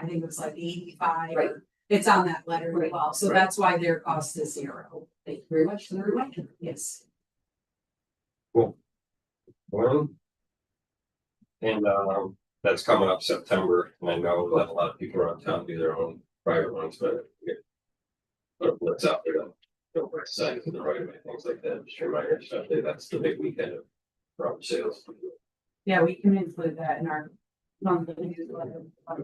I think it was like 85. Right. It's on that letter as Right. well, so Right. that's why their cost is 0. Thank you very much for the reminder. Yes. Cool. Well, and that's coming up September, and I know that a lot of people around town do their own private ones, but what's out there, don't wear signs in the right way, things like that. Just a reminder, Sunday, that's the big weekend of property sales. Yeah, we can include that in our monthly newsletter. All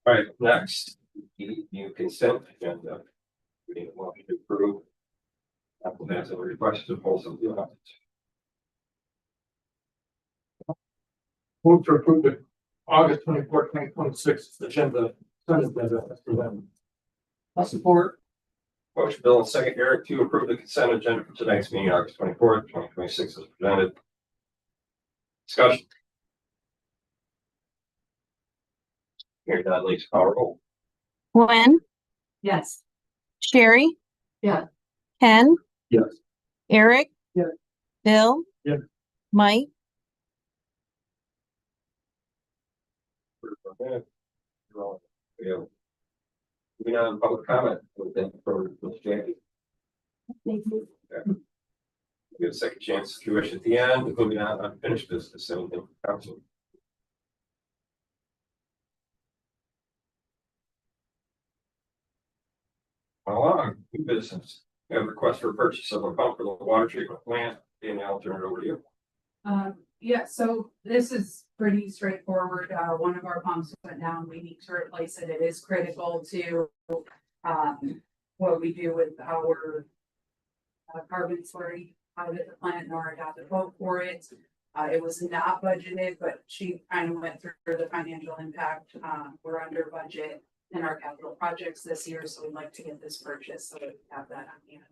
right, next, you consent agenda. We need a motion to approve. Apple has a request to pull some of Move to approve the August 24th, 2026 agenda. For them. I'll support. Motion Bill and second Eric to approve the consent agenda for tonight's meeting, August 24th, 2026 as presented. Discussion. Hearing none, please call roll. Gwen, Yes. Sherry. Yeah. Ken. Yes. Eric. Yes. Bill. Yes. Mike. Moving on, public comment. For Jackie. Thank you. Give a second chance if you wish at the end. Moving on, unfinished business. Anything from council? Along, new business. We have a request for purchase of a pump for the water treatment plant. Danny, I'll turn it over to you. Yeah, so this is pretty straightforward. One of our pumps went down. We need to replace it. It is critical to what we do with our carbon slurry out of the plant, nor got the quote for it. It was not budgeted, but she kind of went through the financial impact. We're under budget in our capital projects this year, so we'd like to get this purchased so that we have that on hand.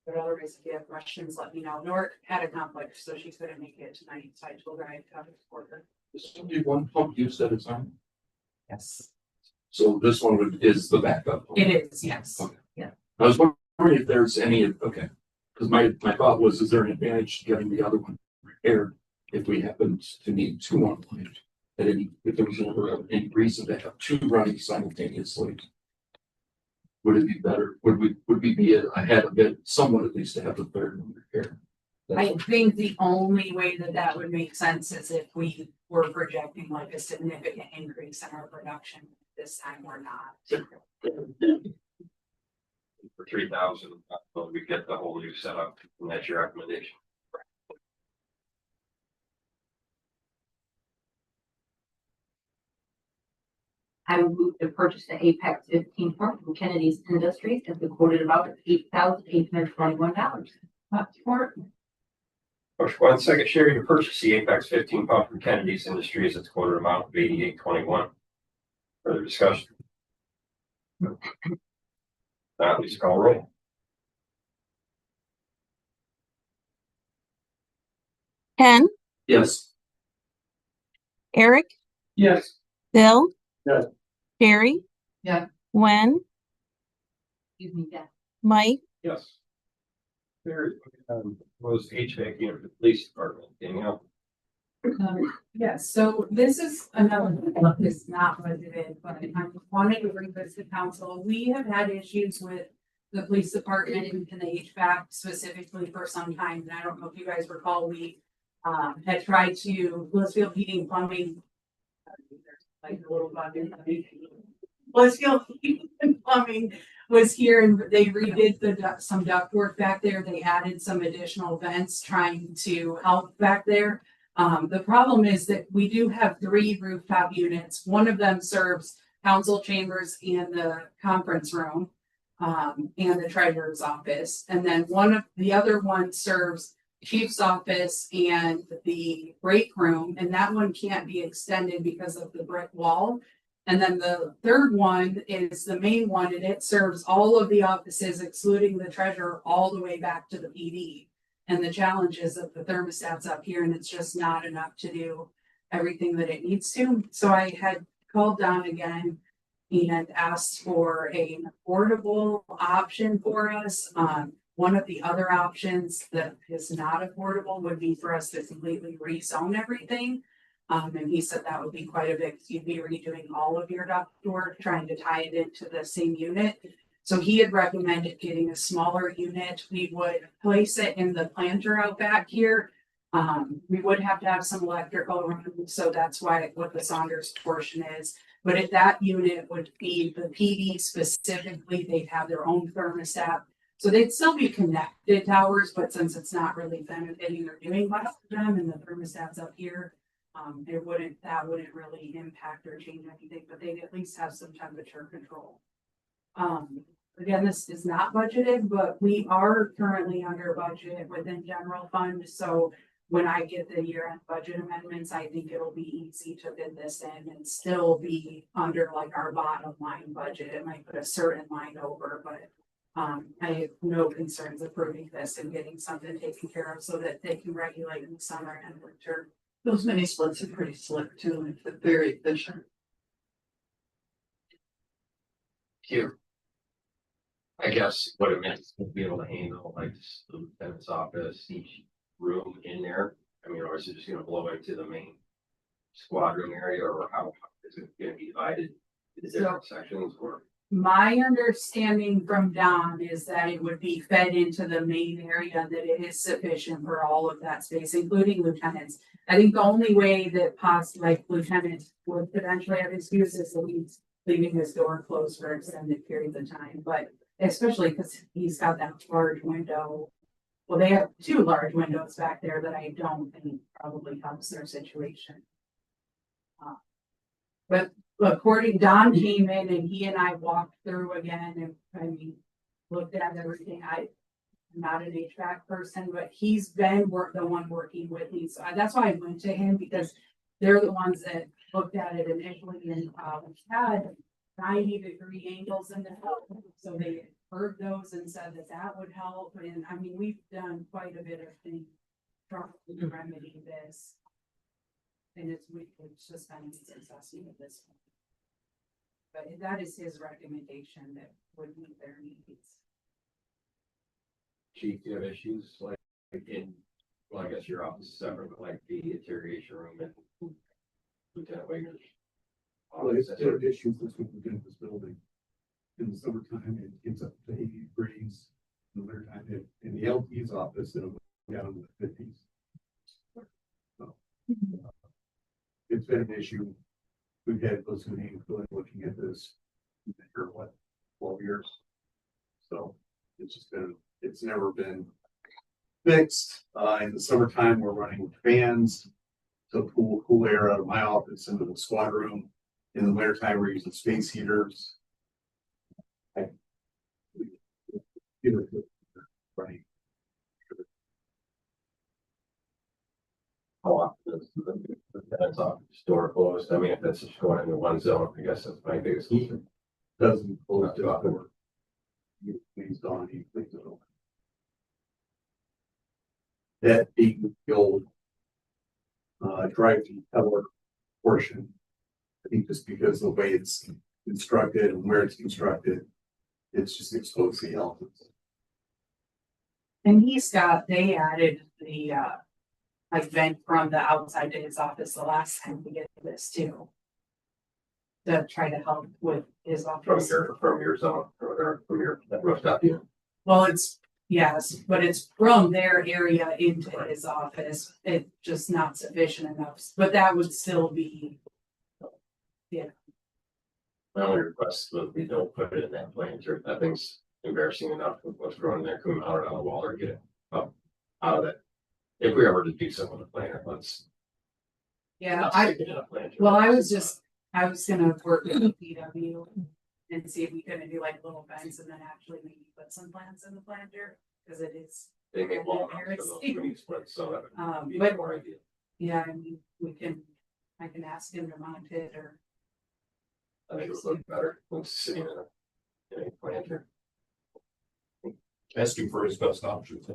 But otherwise, if you have questions, let me know. Nor had a conflict, so she couldn't make it tonight, so I told her I'd come support her. This is only one pump use at a time. Yes. So this one is the backup. It is, yes. Okay. Yeah. I was wondering if there's any, okay. Because my thought was, is there an advantage to getting the other one repaired if we happened to need two on plant? If there was any reason to have two running simultaneously? Would it be better? Would we be ahead of it somewhat, at least, to have the third one repaired? I think the only way that would make sense is if we were projecting like a significant increase in our production. This time we're not. For 3,000, we get the whole new setup, and that's your recommendation. I would move to purchase the Apex 15 pump from Kennedy's Industries at the quoted amount of $8,821. Support. Motion one second, Sherry, to purchase the Apex 15 pump from Kennedy's Industries at the quoted amount of $88.21. Further discussion? Now, please call roll. Ken. Yes. Eric. Yes. Bill. Yes. Sherry. Yeah. Gwen. Excuse me, yeah. Mike. Yes. There was HVAC unit for the police department. Danielle. Yes, so this is another one that's not budgeted, but I wanted to bring this to council. We have had issues with the police department and the HVAC specifically for some time. And I don't know if you guys recall, we had tried to Blissfield Heating and Plumbing. Like a little bug in the Blissfield Heating and Plumbing was here and they redid some duct work back there. They added some additional vents trying to help back there. The problem is that we do have 3 rooftop units. One of them serves council chambers and the conference room, and the treasurer's office. And then the other one serves chief's office and the break room. And that one can't be extended because of the brick wall. And then the third one is the main one, and it serves all of the offices, excluding the treasurer, all the way back to the PD. And the challenge is that the thermostat's up here and it's just not enough to do everything that it needs to. So I had called down again and asked for an affordable option for us. One of the other options that is not affordable would be for us to completely rezone everything. And he said that would be quite a bit, 'cause you'd be redoing all of your ductwork, trying to tie it into the same unit. So he had recommended getting a smaller unit. We would place it in the planter out back here. We would have to have some electrical room, so that's why what the Saunders portion is. But if that unit would be the PD specifically, they'd have their own thermostat. So they'd still be connected towers, but since it's not really benefiting or doing much for them and the thermostat's up here, that wouldn't really impact or change anything, but they'd at least have some temperature control. Again, this is not budgeted, but we are currently under budget within general fund, so when I get the year-end budget amendments, I think it'll be easy to bid this in and still be under like our bottom line budget. It might put a certain line over, but I have no concerns approving this and getting something taken care of so that they can regulate in the summer and winter. Those mini splits are pretty slick too, and they're very efficient. Here. I guess what it meant is to be able to handle like the lieutenant's office, each room in there. I mean, or is it just gonna blow into the main squad room area, or how is it gonna be divided into different sections, or? My understanding from Don is that it would be fed into the main area, that it is sufficient for all of that space, including lieutenants. I think the only way that like lieutenants would potentially have excuse is that he's leaving his door closed for extended periods of time, but especially because he's got that large window. Well, they have two large windows back there that I don't think probably helps their situation. But according, Don came in and he and I walked through again and looked at everything. I'm not an HVAC person, but he's been the one working with me. So that's why I went to him, because they're the ones that looked at it initially and had 90-degree angles in the help. So they heard those and said that would help. And I mean, we've done quite a bit of things trying to remedy this. And it's just been successful at this point. But that is his recommendation that would meet their needs. Chief, do you have issues like in, well, I guess your office is separate, but like the interrogation room and Lieutenant Wagner's Well, office? it's there are issues that's what we do in this building. In the summertime, it gets up to 80 degrees. In the wintertime, in the LP's office, it'll go down to the 50s. So, it's been an issue. We've had those meetings looking at this for what, 12 years. So it's just been, it's never been fixed. In the summertime, we're running fans to pull cool air out of my office into the squad room. In the wintertime, we're using space heaters. Right. How often is the lieutenant's office door closed? I mean, if that's just going into one zone, I guess that's my biggest concern. Doesn't close Not the too often. door. He's gone, he leaves it open. That big, the old drive-through tower portion, I think just because of the way it's constructed and where it's constructed, it's just exposed to the elements. And they added the like vent from the outside to his office the last time we get this too. To try to help with his From office. your zone, or from your rooftop unit. Well, yes, but it's from their area into his office. It's just not sufficient enough, but that would still be. Yeah, My only request would be don't put it in that planter. That thing's embarrassing enough with what's growing there, coming out of the wall, or get it up out of it. If we ever to do something with the planter, let's. yeah, not I stick it in a planter. I was gonna work with the PW and see if we couldn't do like little vents and then actually maybe put some plants in the planter, because it is. They make long enough for those mini splits, so that would be But more ideal. yeah, I mean, I can ask him to mount it or. I think it would look better than sitting in a planter. Asking for his best options.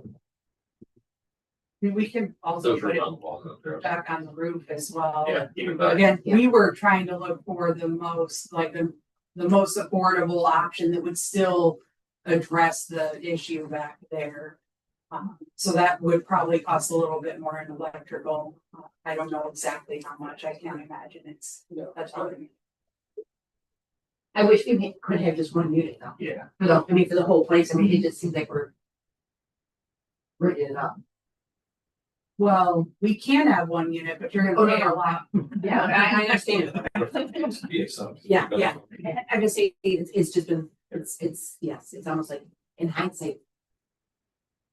We can also Those put are it on the walls up there. back on the roof as well. Yeah, even better. Again, we were trying to look for the most affordable option that would still address the issue back there. So that would probably cost a little bit more in electrical. I don't know exactly how much. I can't imagine it's a ton. I wish we could have just one unit though, Yeah. for the whole place. I mean, it just seems like we're rigging it up. Well, we can have one unit, but you're Oh, gonna no, pay no. a lot. Yeah, I understand. Yeah, so- Yeah, yeah. I just say it's just been, yes, it's almost like in hindsight.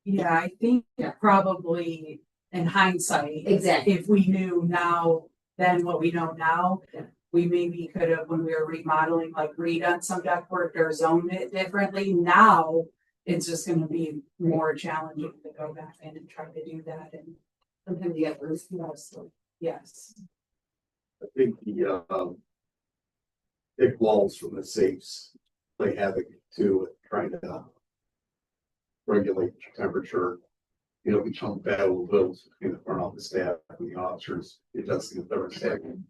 Yeah, I think Yeah. probably in hindsight, Exactly. if we knew now, then what we know now. Yeah. We maybe could have, when we were remodeling, like redone some ductwork or zoned it differently. Now, it's just gonna be more challenging to go back in and try to do that and. Sometimes you get those. Yes. I think the, thick walls from the safes play havoc too, with trying to regulate temperature. You know, we chunk battle bills between the front office staff and the officers, adjusting the thermostat.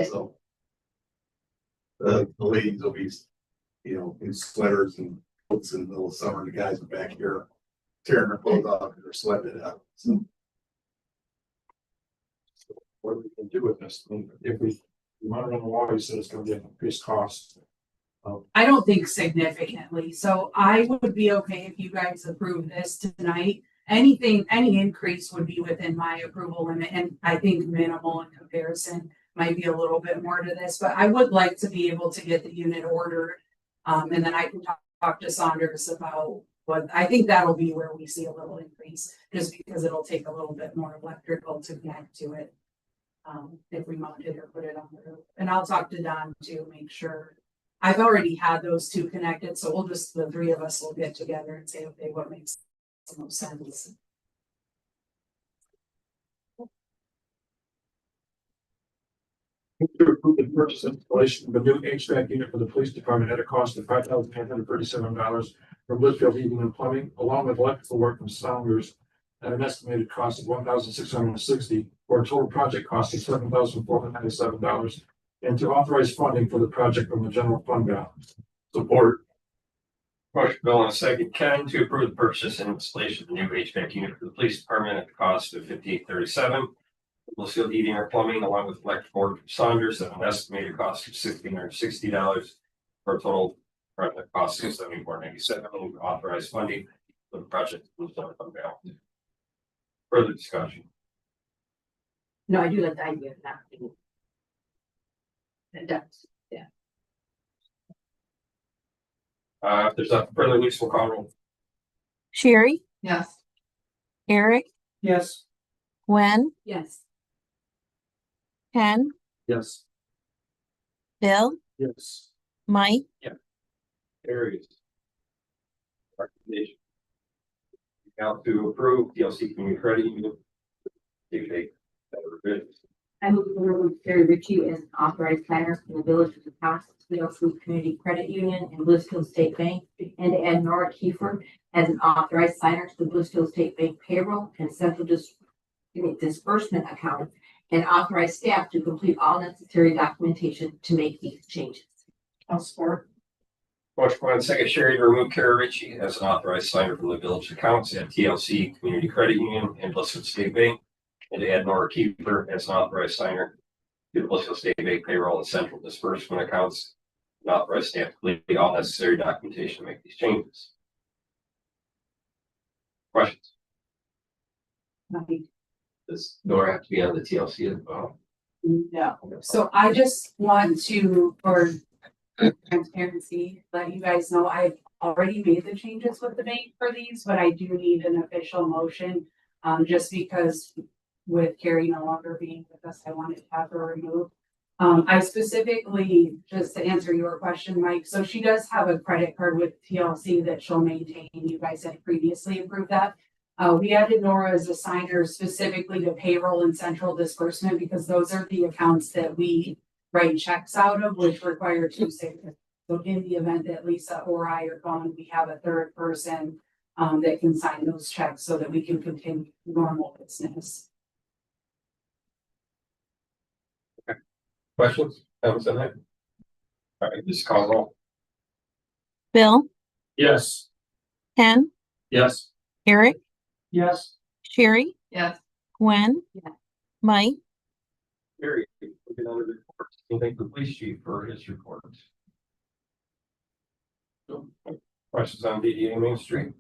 So. The ladies will be, you know, in sweaters and coats in the middle of summer, the guys are back here tearing their clothes off because they're sweating it out, so. What are we gonna do with this? I mean, if we want to run the water, you said it's gonna be an increased cost. I don't think significantly, so I would be okay if you guys approve this tonight. Anything, any increase would be within my approval limit, and I think minimal in comparison. Might be a little bit more to this, but I would like to be able to get the unit ordered. And then I can talk to Saunders about what, I think that'll be where we see a little increase, just because it'll take a little bit more electrical to connect to it. If we mount it or put it on the roof, and I'll talk to Don to make sure. I've already had those two connected, so we'll just, the three of us will get together and say, okay, what makes the most sense? To approve the purchase and installation of a new HVAC unit for the police department at a cost of $5,937 from Blissfield Heating and Plumbing, along with electrical work from Saunders at an estimated cost of $1,660 for a total project cost of $7,497, and to authorize funding for the project from the general fund balance. Support. Motion Bill and a second, Ken, to approve the purchase and installation of the new HVAC unit for the police department at the cost of $58.37. Blissfield Heating or Plumbing, along with electrical work from Saunders at an estimated cost of $1,660 for a total project cost of $74.97, and authorize funding for the project from the general fund balance. Further discussion. No, I do like the idea of that. It does, yeah. If there's nothing further, Lisa will call roll. Sherry, Yes. Eric, Yes. Gwen, Yes. Ken, Yes. Bill, Yes. Mike, Carries. Recommendation. Now to approve TLC Community Credit Union. David, better bid. I move to remove Terry Ritchie as an authorized signer for the village of the House, TLC Community Credit Union and Blissfield State Bank, and to add Nora Kiefer as an authorized signer to the Blissfield State Bank payroll and central disbursement account, and authorize staff to complete all necessary documentation to make these changes. I'll support. Motion by second Sherry to remove Kara Ritchie as an authorized signer from the village accounts at TLC Community Credit Union and Blissfield State Bank, and to add Nora Keeper as an authorized signer to the Blissfield State Bank payroll and central disbursement accounts, and authorize staff to complete all necessary documentation to make these changes. Questions? Does Nora have to be on the TLC as well? No, so I just want to, for transparency, let you guys know I've already made the changes with the bank for these, but I do need an official motion. Just because with Carrie no longer being with us, I wanted to have her removed. I specifically, just to answer your question, Mike, so she does have a credit card with TLC that she'll maintain. You guys had previously approved that. We added Nora as a signer specifically to payroll and central disbursement because those are the accounts that we write checks out of, which require two signatures. So in the event that Lisa or I are gone, we have a third person that can sign those checks so that we can continue normal business. Questions? Comments on that? All right, just call roll. Bill, Yes. Ken, Yes. Eric, Yes. Sherry, Yes. Gwen, Yeah. Mike, Very, looking under the report. Thank the police chief for his report. Questions on DDA Main Street?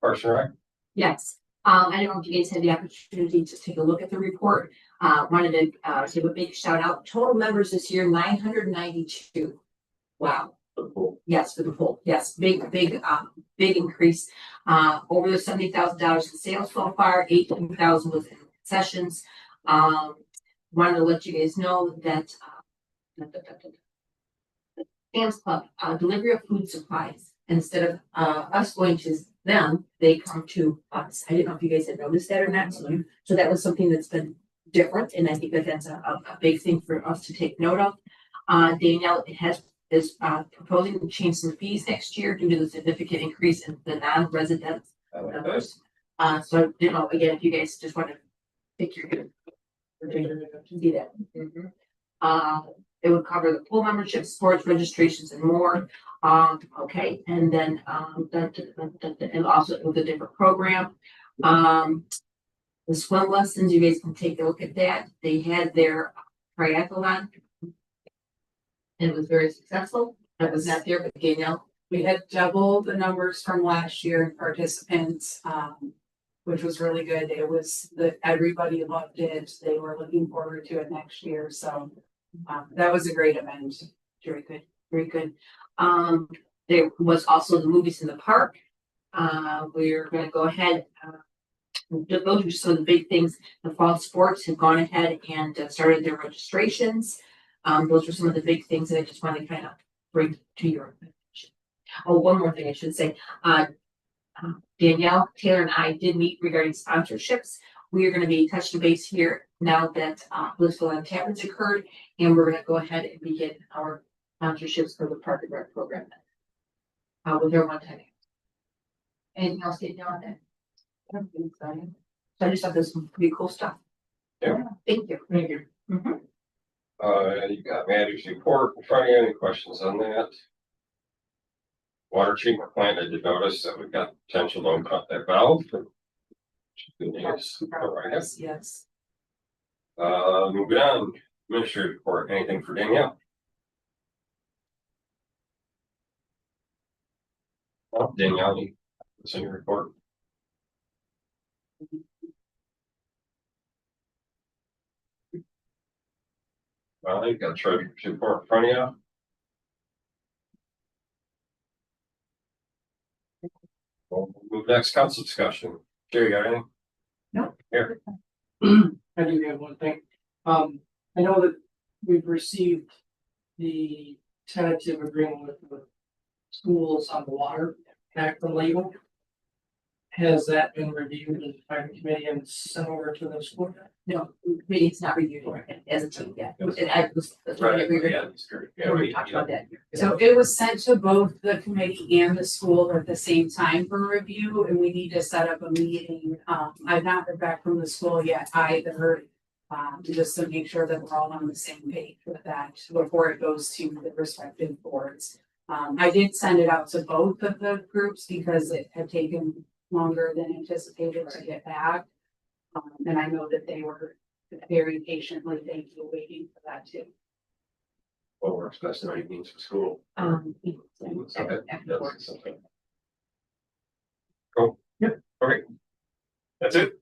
Parks and Rec? Yes, I don't know if you guys had the opportunity to take a look at the report. Wanted to, give a big shout out. Total members this year, 992. Wow. Yes, for the full, yes, big increase. Over the $70,000 in sales so far, 18,000 was in concessions. Wanted to let you guys know that, Sam's Club, delivery of food supplies, instead of, us going to them, they come to us. I didn't know if you guys had noticed that or not, so that was something that's been different, and I think that that's a big thing for us to take note of. Danielle is proposing to change some fees next year due to the significant increase in the non-resident members. So, you know, again, if you guys just want to pick your good. See that. It would cover the pool membership, sports registrations and more. Okay, and then, and also with a different program. The swim lessons, you guys can take a look at that. They had their triathlon. And it was very successful. I was not there, but Danielle. We had double the numbers from last year in participants, which was really good. It was everybody loved it. They were looking forward to it next year. So that was a great event. Very good, very good. There was also the movies in the park. We're gonna go ahead. Those are just some of the big things. The fall sports have gone ahead and started their registrations. Those are some of the big things that I just want to kind of bring to your attention. Oh, one more thing I should say. Danielle, Taylor, and I did meet regarding sponsorships. We are going to be touching base here now that Blissfield Untapped's occurred, and we're going to go ahead and begin our sponsorships for the Park and Rec program. With their one time. Anything else to know on that? So I just thought this was pretty cool stuff. Yeah. Thank you. Thank you. You got manager's report in front of you. Any questions on that? Water treatment plant, I did notice that we've got potential to open up that valve. Good news. All right. Yes. Moving on, administrative report, anything for Danielle? Danielle, what's in your report? Well, you've got treasurer's report in front of you. We'll move next council discussion. Jerry, got anything? No. Here. I do have one thing. I know that we've received the tentative agreement with the schools on the water back from legal. Has that been reviewed by the committee and sent over to the school? No, it's not reviewed as a team yet. And I was, that's why Right, we were, yeah, we talked about that. So it was sent to both the committee and the school at the same time for review, and we need to set up a meeting. I've not heard back from the school yet either. Just to make sure that we're all on the same page with that before it goes to the respective boards. I did send it out to both of the groups because it had taken longer than anticipated to get back. And I know that they were very patiently, waiting for that too. What works best in meetings for school? Okay. That's okay. Cool. Yep. Okay. That's it.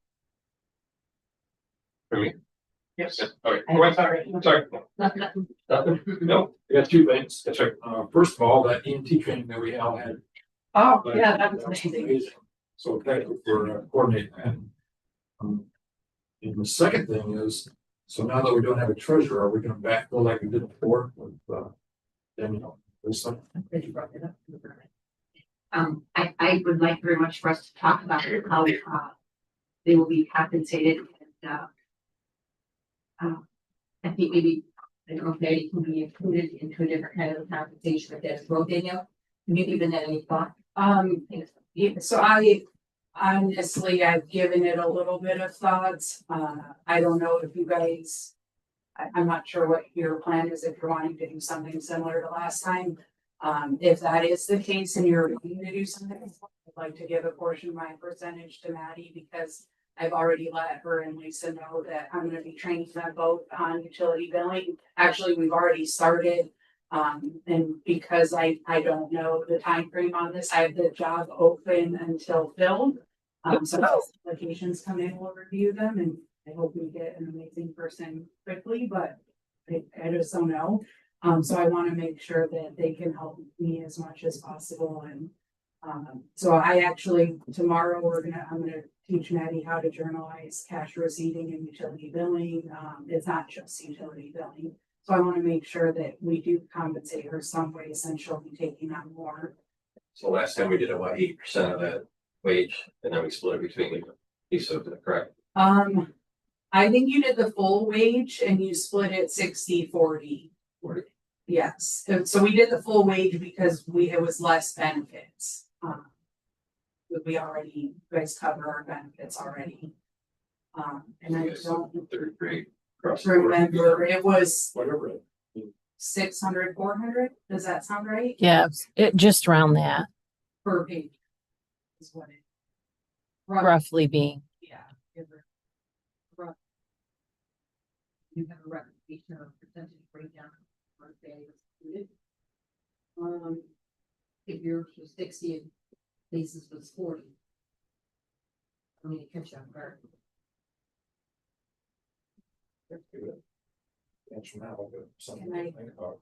For me? Yes. Okay. Go ahead. Sorry. Nothing. Nothing? No. I got two things. That's right. First of all, that EMT training that we all had. Oh, yeah, that was amazing. So thank you for coordinating that. And the second thing is, so now that we don't have a treasurer, are we gonna backfill like we did before with Danielle? This one? That you brought that up. I would like very much for us to talk about how they will be compensated and I think maybe, I don't know if maybe can be included into a different kind of compensation with that as well, Danielle. Have you given that any thought? Yeah, so I honestly, I've given it a little bit of thoughts. I don't know if you guys, I'm not sure what your plan is if you're wanting to do something similar to last time. If that is the case and you're willing to do something, I'd like to give a portion of my percentage to Maddie because I've already let her and Lisa know that I'm gonna be training them both on utility billing. Actually, we've already started. And because I don't know the time frame on this, I have the job open until filled. So as applications come in, we'll review them and I hope we get an amazing person quickly, but I just don't know. So I want to make sure that they can help me as much as possible and so I actually, tomorrow, I'm gonna teach Maddie how to journalize cash receiving and utility billing. It's not just utility billing. So I want to make sure that we do compensate her some way, since she'll be taking on more. So last time we did about 80% of that wage, and then we split it between you. Lisa, is that correct? I think you did the full wage and you split it 60-40. 40. Yes, so we did the full wage because it was less benefits. We already, you guys cover our benefits already. And I don't Third grade. across the board. remember, it was Whatever. 600, 400. Does that sound right? Yeah, it just around that, Per page. Is what it. roughly being. Yeah. give or- You have a recommendation of percentage breakdown for day excluded. If yours was 60 and Lisa's was 40. I mean, catch up there. Can I,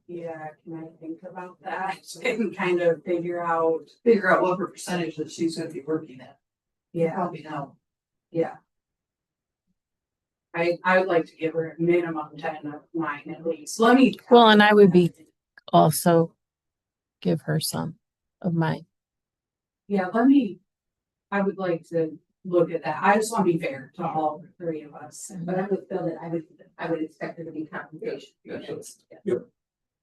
yeah, can I think about that and kind of figure out, What her percentage that she's gonna be working at. yeah, Probably now. yeah. I would like to give her a minimum 10 of mine at least. Let me. Well, and I would be also give her some of mine. Yeah, I would like to look at that. I just want to be fair to all three of us. But I would feel that I would expect there to be compensation.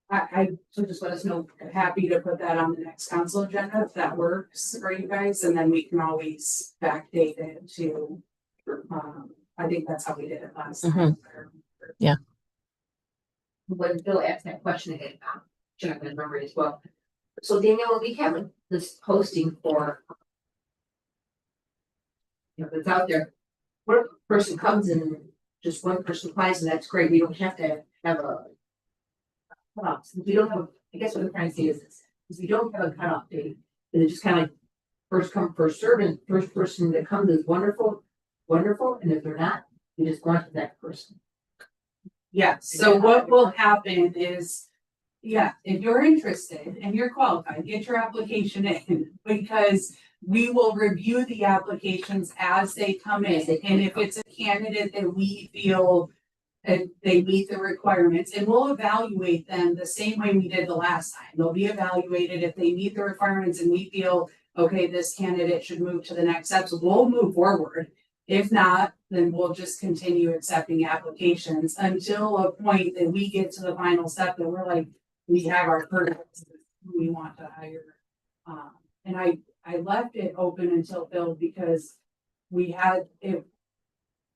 I So just let us know. happy to put that on the next council agenda if that works for you guys, and then we can always backdate it to. I think that's how we did it last time. When Bill asked that question again, should I remember it as well. So Danielle, will we have this posting for? You know, that's out there. What if a person comes in and just one person applies and that's great, we don't have to have a. Cutoff. Since we don't have, I guess what I'm trying to say is this, is we don't have a cutoff date, and it's just kind of like. First come, first served, and first person that comes is wonderful, and if they're not, we just go on to that person. Yeah, so what will happen is, yeah, if you're interested and you're qualified, get your application in, because we will review the applications as they come in. And if it's a candidate that we feel they meet the requirements, and we'll evaluate them the same way we did the last time. They'll be evaluated if they meet the requirements and we feel, okay, this candidate should move to the next steps, we'll move forward. If not, then we'll just continue accepting applications until a point that we get to the final step that we're like, we have our person who we want to hire. And I left it open until filled because we had, it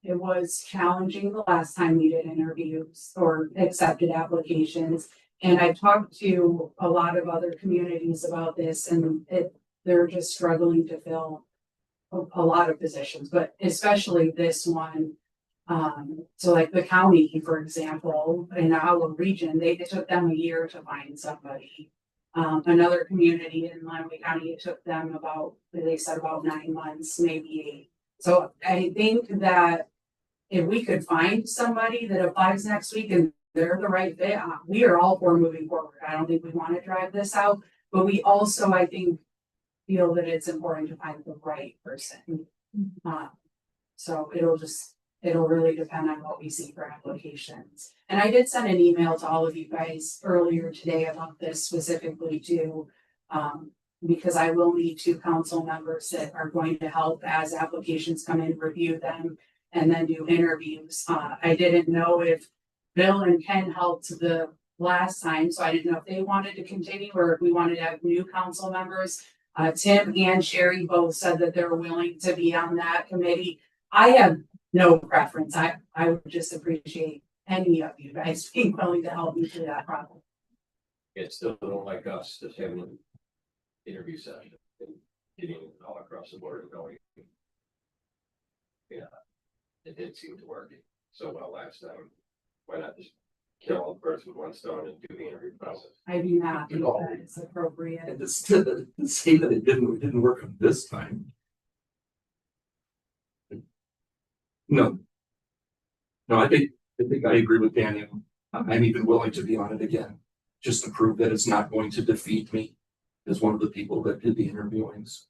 was challenging the last time we did interviews or accepted applications. And I talked to a lot of other communities about this, and they're just struggling to fill a lot of positions, but especially this one. So like the county, for example, in our region, it took them a year to find somebody. Another community in Limeway County, it took them they said about 9 months, maybe 8. So I think that if we could find somebody that applies next week and they're the right fit, we are all for moving forward. I don't think we want to drive this out, but we also, I think, feel that it's important to find the right person. So it'll really depend on what we see for applications. And I did send an email to all of you guys earlier today about this specifically too, because I will need 2 council members that are going to help as applications come in, review them, and then do interviews. I didn't know if Bill and Ken helped the last time, so I didn't know if they wanted to continue or if we wanted to have new council members. Tim and Sherry both said that they're willing to be on that committee. I have no preference. I would just appreciate any of you guys being willing to help me through that problem. It still don't like us, just having an interview session and getting it all across the board and going. Yeah, it did seem to work so well last time. Why not just kill all the birds with one stone and do the interview process? I do not think that it's appropriate. And to say that it didn't work on this time. No. No, I think I agree with Daniel. I'm even willing to be on it again, just to prove that it's not going to defeat me as one of the people that did the interviewings.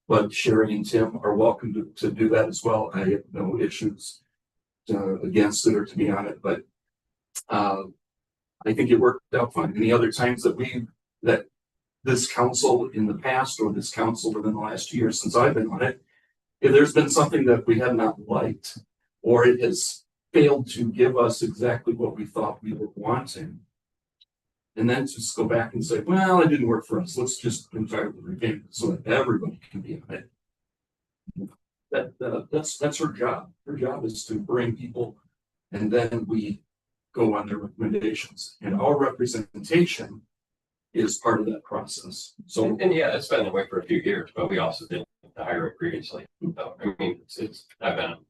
But Sherry and Tim are welcome to do that as well. I have no issues against it or to be on it, but I think it worked out fine. And the other times that this council in the past or this council within the last 2 years since I've been on it, if there's been something that we have not liked, or it has failed to give us exactly what we thought we were wanting, and then just go back and say, well, it didn't work for us. Let's just entirely revamp it so that everybody can be on it. That's her job. Her job is to bring people, and then we go on their recommendations. And our representation is part of that process. So, And yeah, it's been that way for a few years, but we also didn't hire it previously. So, I mean,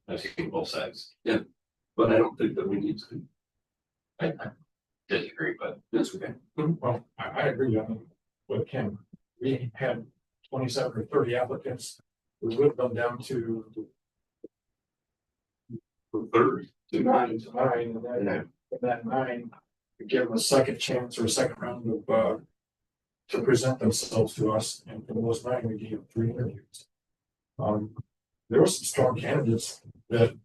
I've seen both sides. but I don't think that we need to. I disagree, but That's okay. Well, I agree with Kim. We had 27 or 30 applicants. We whipped them down to Third. to nine, and that nine, we give them a second chance or a second round of to present themselves to us, and for those nine, we gave 3 interviews. There were some strong candidates that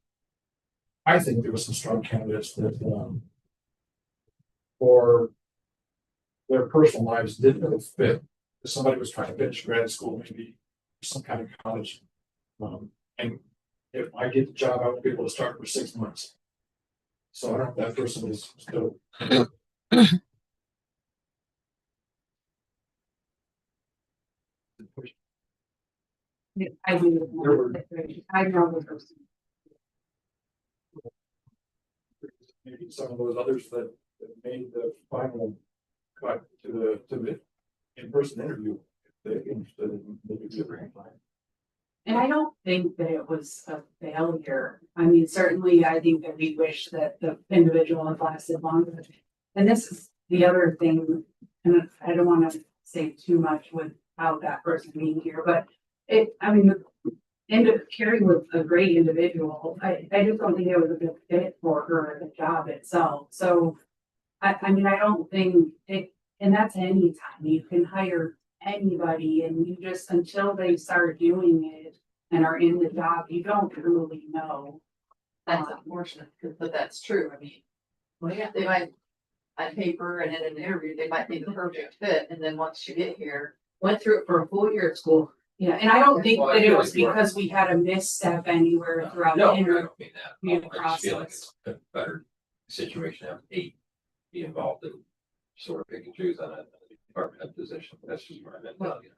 I think there were some strong candidates that for their personal lives didn't really fit. If somebody was trying to finish grad school, maybe some kind of college. And if I get the job, I would be able to start for 6 months. So I don't know if that person is still. I do. I know the person. Maybe some of those others that made the final cut to the in-person interview, if they're interested in maybe different plan. And I don't think that it was a failure. I mean, certainly, I think that we wish that the individual had lasted longer. And this is the other thing, and I don't want to say too much without that person being here, but Carrie was a great individual. I just don't think it was a good fit for her, the job itself. So, I don't think it, and that's any time you can hire anybody, and you just, until they start doing it and are in the job, you don't really know. That's unfortunate, but that's true. I mean, Well, yeah. they might, on paper and in an interview, they might be the perfect fit, and then once you get here, Went through it for a full year of school. Yeah, and I don't think Well, I that it feel was like you are- because we had a misstep anywhere throughout no, the I interview. don't mean that. interview I just feel like process. it's a better situation to have 8 be involved in sort of pick and choose on a department head position. That's just my mentality.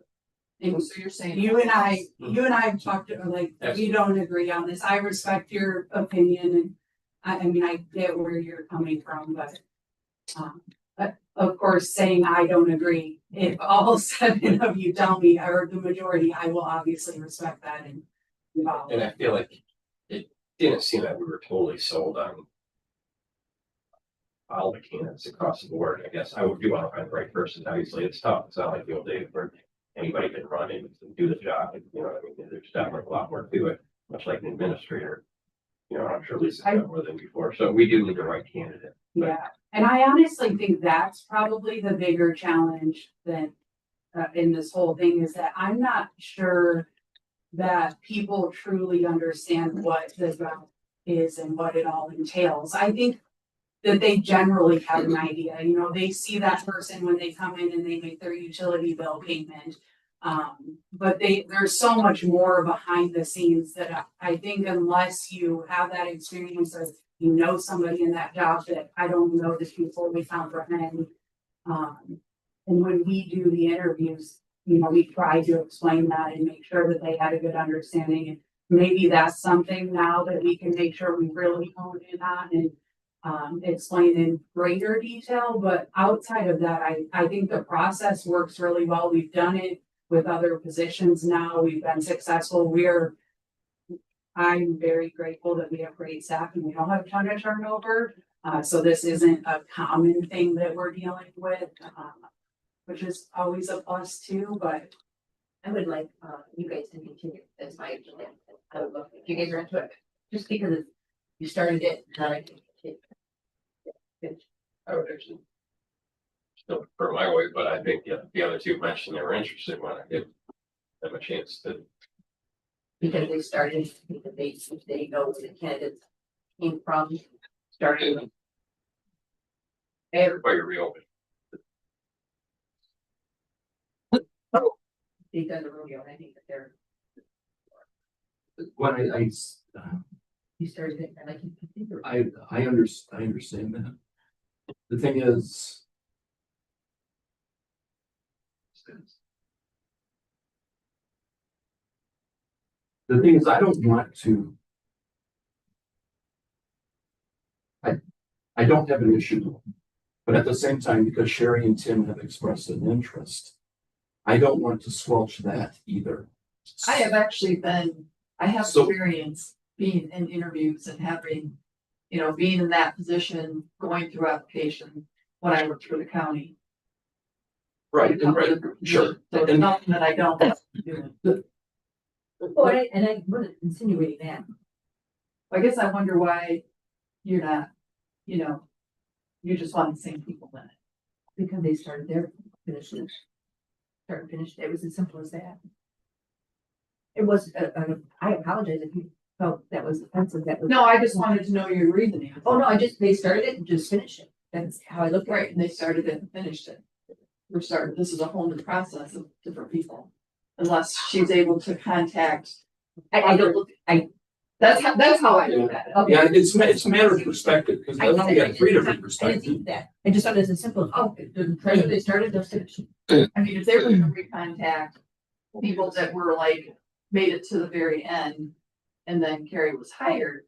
And so you're saying. you and I have talked, like, we Absolutely. don't agree on this. I respect your opinion, and I get where you're coming from, but of course, saying I don't agree, if all 7 of you tell me, or the majority, I will obviously respect that and follow. And I feel like it didn't seem like we were totally sold on all the candidates across the board. I guess I would do want to find the right person. Obviously, it's tough. It's not like the old days where anybody can run in and do the job. You know what I mean? There's definitely a lot more to it, much like an administrator. You know, I'm sure Lisa's done more than before. So we do need the right candidate. But Yeah, and I honestly think that's probably the bigger challenge than in this whole thing, is that I'm not sure that people truly understand what the job is and what it all entails. I think that they generally have an idea, they see that person when they come in and they make their utility bill payment. But there's so much more behind the scenes that I think unless you have that experience of, somebody in that job, that I don't know the people we comprehend. And when we do the interviews, we try to explain that and make sure that they had a good understanding. And maybe that's something now that we can make sure we really hone in on. And explain in greater detail, but outside of that, I think the process works really well. We've done it with other positions now. We've been successful. I'm very grateful that we have great staff and we don't have a ton of turnover. So this isn't a common thing that we're dealing with, which is always a plus too, but I would like, you guys to continue. That's my opinion. I would love if you guys are into it, just because you started it, then I can continue. I would actually still prefer my way, but I think the other two mentioned they were interested when I give them a chance to. Because they started, because they know where the candidates came from, starting. Everybody reopened. They've done the rodeo, and I think that they're, When you started it, and I can continue. I understand that. The thing is. The thing is, I don't want to. I don't have an issue, but at the same time, because Sherry and Tim have expressed an interest, I don't want to squelch that either. I have actually I have So- experience being in interviews and having, being in that position, going through application when I worked for the county. Right, and right, sure. So it's And nothing that I don't do. Oh, and I wasn't insinuating that. I guess I wonder why you're not, you just want the same people in it. Because they started their finishes. Start and finish, it was as simple as that. It was, I apologize if you felt that was offensive, that was. No, I just wanted to know your reasoning. Oh, no, they started it and just finished it. That's how I looked at Right, it. and they started it and finished it. This is a whole new process of different people. Unless she's able to contact. I don't look, That's how I look at it. okay. yeah, it's a matter of perspective, because I know we got three different I didn't perspectives. think that. I just thought it was as simple as, oh, the treasure they started, they'll finish. I mean, if they were gonna recontact people that were like, made it to the very end. And then Carrie was hired,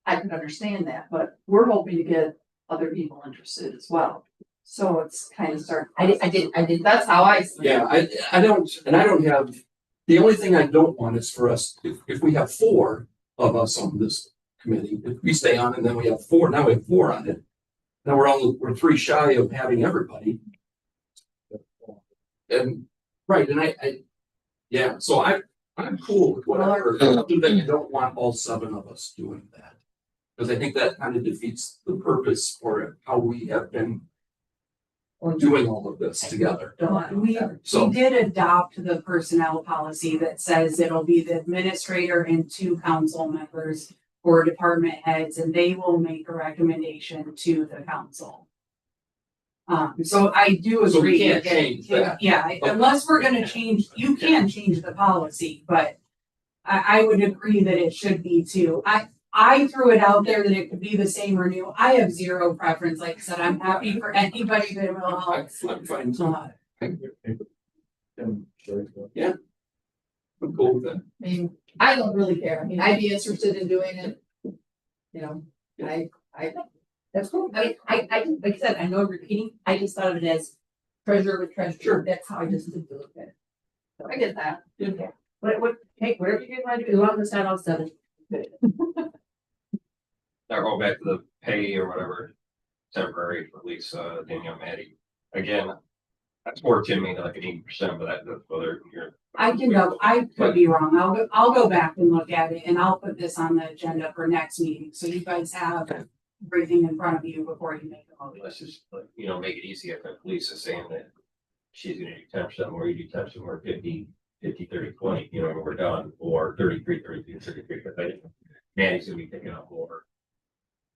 I could understand that, but we're hoping to get other people interested as well. So it's kind of start. I did. That's how I see it. Yeah, I don't have, the only thing I don't want is for us, if we have four of us on this committee, if we stay on and then we have four, now we have four on it. Now we're three shy of having everybody. And, right, and yeah, so I'm cool with whatever, other than I don't want all seven of us doing that. Because I think that kind of defeats the purpose for how we have been doing all of this together. we So, did adopt the personnel policy that says it'll be the administrator and two council members or department heads, and they will make a recommendation to the council. So I do So we agree. can't change that. Yeah, unless we're gonna change, you can change the policy, but I would agree that it should be too. I threw it out there that it could be the same or new. I have zero preference. Like I said, I'm happy for anybody that will help. I'm fine, Uh, I'm cool with that. I mean, I don't really care. I mean, I'd be interested in doing it. That's cool. I mean, I like I said, I know I'm repeating, I just thought of it as treasure with treasure. Sure. That's how I just did look at it. I get that. Hey, whatever you guys want to do, as long as it's not all seven. Now go back to the pay or whatever, temporary for Lisa, Danielle, Maddie. Again, that's more to me like an 80%, but that's whether you're. I could be wrong. I'll go back and look at it and I'll put this on the agenda for next meeting. So you guys have everything in front of you before you make a motion. Let's just, like, make it easy if Lisa saying that she's gonna do 10% more, you do 10% more, 50, 30, 20, and we're done, or 33, 33, but then Maddie's gonna be picking up more.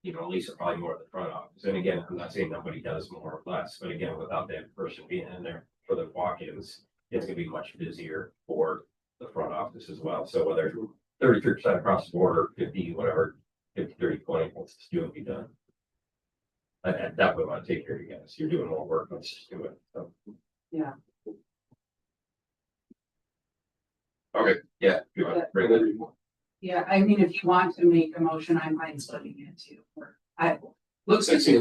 Lisa probably more at the front office. And again, I'm not saying nobody does more or less, but again, without that person being in there for the walk-ins, it's gonna be much busier for the front office as well. So whether 33% across the board or 50, whatever, 50, 30, 20, let's just do it, be done. And that would want to take care of you guys. You're doing more work, let's just do it. So. Yeah. Okay, yeah, if you want to bring that. Yeah, I mean, if you want to make a motion, I'm fine splitting it too. Or let's see,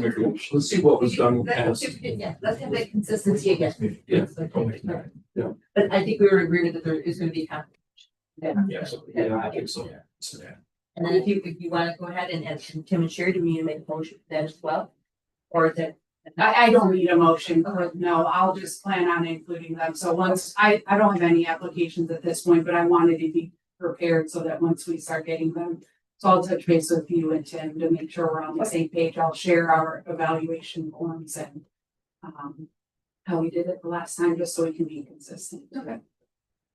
let's see what was done. in the past. Yeah, let's have that consistency again. Yeah. But I think we were in agreement that there is gonna be competition. Yes, yeah, I think so. So, yeah. And then if you wanna go ahead and Tim and Sherry, do we need to make a motion for that as well? Or is that? I don't need a motion, but no, I'll just plan on including them. So once, I don't have any applications at this point, but I wanted to be prepared so that once we start getting them. So I'll touch base with you and Tim to make sure we're on the same page. I'll share our evaluation forms and how we did it the last time, just so we can be consistent. Okay.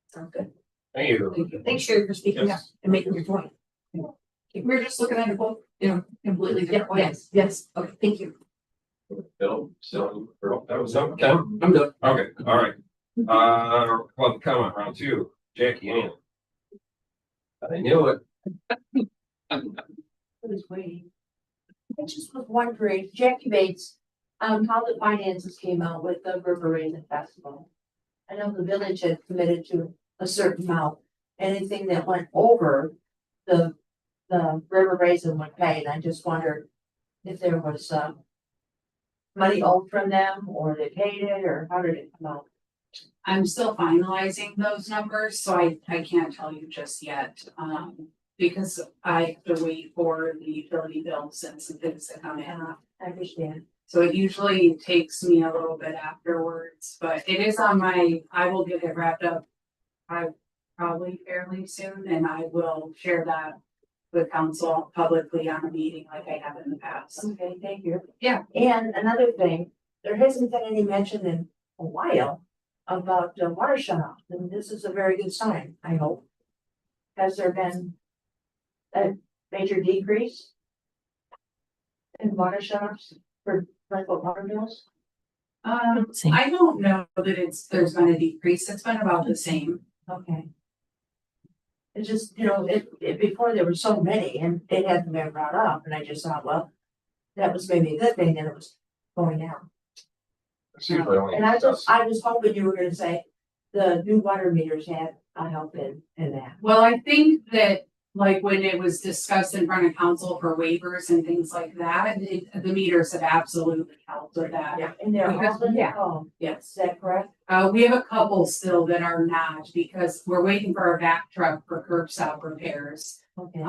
Sounds good. Thank you. Thank you. Thanks, Sherry, for speaking up Yes. and making your point. We're just looking at it both, completely Yeah, different ways. yes, okay, thank you. Bill, still, that was up, Ken? I'm done. Okay, all right. Public comment round two, Jackie Ann. I knew it. I was waiting. I just was wondering, Jackie Bates, how the finances came out with the River Raisin Festival. I know the village had committed to a certain amount. Anything that went over the River Raisin would pay, and I just wondered if there was money owed from them, or they paid it, or how did it come out? I'm still finalizing those numbers, so I can't tell you just yet. Because I have to wait for the utility bills and some things to come in. I understand. So it usually takes me a little bit afterwards, but it is on I will get it wrapped up. Probably fairly soon, and I will share that with council publicly on a meeting like I have in the past. Okay, thank you. Yeah. And another thing, there hasn't been any mention in a while about water shut off, and this is a very good sign, I hope. Has there been a major decrease in water shut offs for rental water bills? Same. I don't know that there's been a decrease. It's been about the same. Okay. It's just, before there were so many and it hadn't been brought up, and I just thought, well, that was maybe a good thing that it was going down. It's usually only- And I was hoping you were gonna say the new water meters had a help in that. Well, I think that like when it was discussed in front of council for waivers and things like that, the meters have absolutely helped with that. Yeah. And they're Because- all been yeah. home, Yes. is that correct? We have a couple still that are not because we're waiting for a vac truck for curb stop repairs. Okay.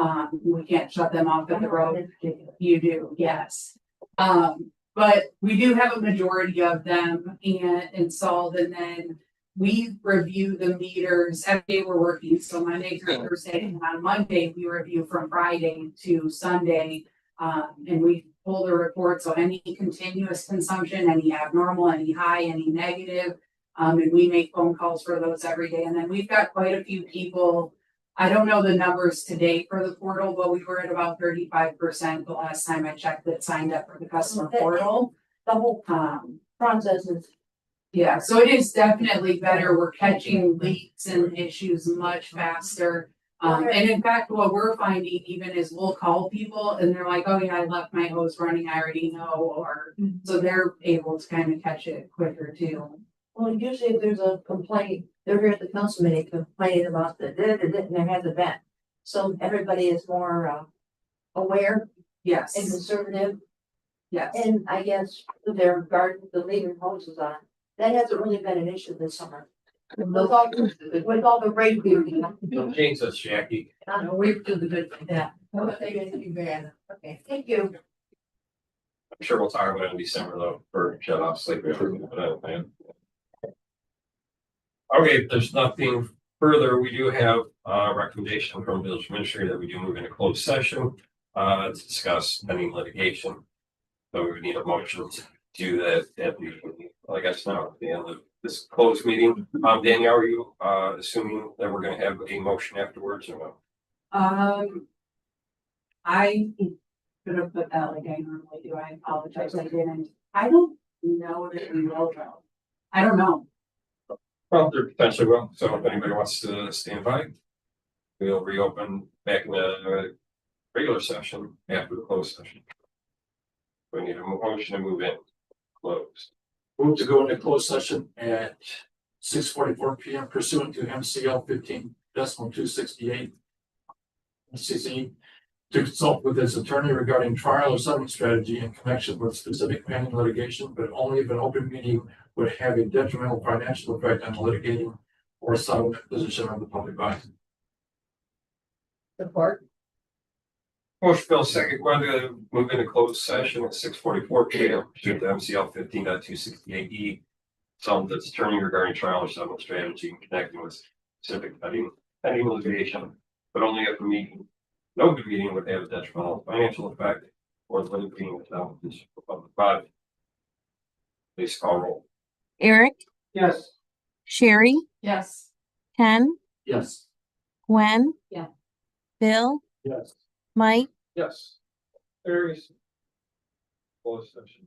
We can't shut them off at the road. In particular. You do, yes. But we do have a majority of them and installed, and then we review the meters every day we're working, so Monday through Thursday, and on Monday, we review from Friday to Sunday. And we pull the report, so any continuous consumption, any abnormal, any high, any negative. And we make phone calls for those every day, and then we've got quite a few people. I don't know the numbers today for the portal, but we were at about 35% the last time I checked that signed up for the customer portal. The whole process is, Yeah, so it is definitely better. We're catching leaks and issues much faster. And in fact, what we're finding even is we'll call people and they're like, oh yeah, I left my hose running, I already know, or so they're able to kind of catch it quicker too. well, usually if there's a complaint, they're here at the council meeting complaining about and there hasn't been. So everybody is more aware and Yes, conservative, yes. and I guess their garden, the leaving hoses on, that hasn't really been an issue this summer. With all the rain we were, Don't jinx us, Jackie. I know, we do the good thing, yeah. Okay, thank you. I'm sure we'll talk about it in December though, for shut off sleep improvement, but I don't plan. Okay, if there's nothing further, we do have a recommendation from village administrator that we do move into closed session to discuss pending litigation. So we would need a motion to do that at the, I guess now, at the end of this closed meeting. Danielle, are you assuming that we're gonna have a motion afterwards or no? I could have put that like I normally do. I apologize. I didn't. I don't know that we will though. I don't know. Well, there potentially will, so if anybody wants to stand by, we'll reopen back in the regular session after the closed session. We need a motion to move in closed. Move to go into closed session at 6:44 PM pursuant to MCL 15.268. CC to consult with his attorney regarding trial or settlement strategy in connection with specific pending litigation, but only if an open meeting would have a detrimental financial effect on the litigating or settlement position of the public body. Support. Motion Bill second, whether to move into closed session at 6:44 P.M. pursuant to MCL 15.268E. Some that's attorney regarding trial or settlement strategy in connecting with specific pending litigation, but only if the meeting, no good meeting would have a detrimental financial effect or the litigating without this public body. Please call roll. Eric, Yes. Sherry, Yes. Ken, Yes. Gwen. Yeah. Bill, Yes. Mike, Yes. Carries. Closed session.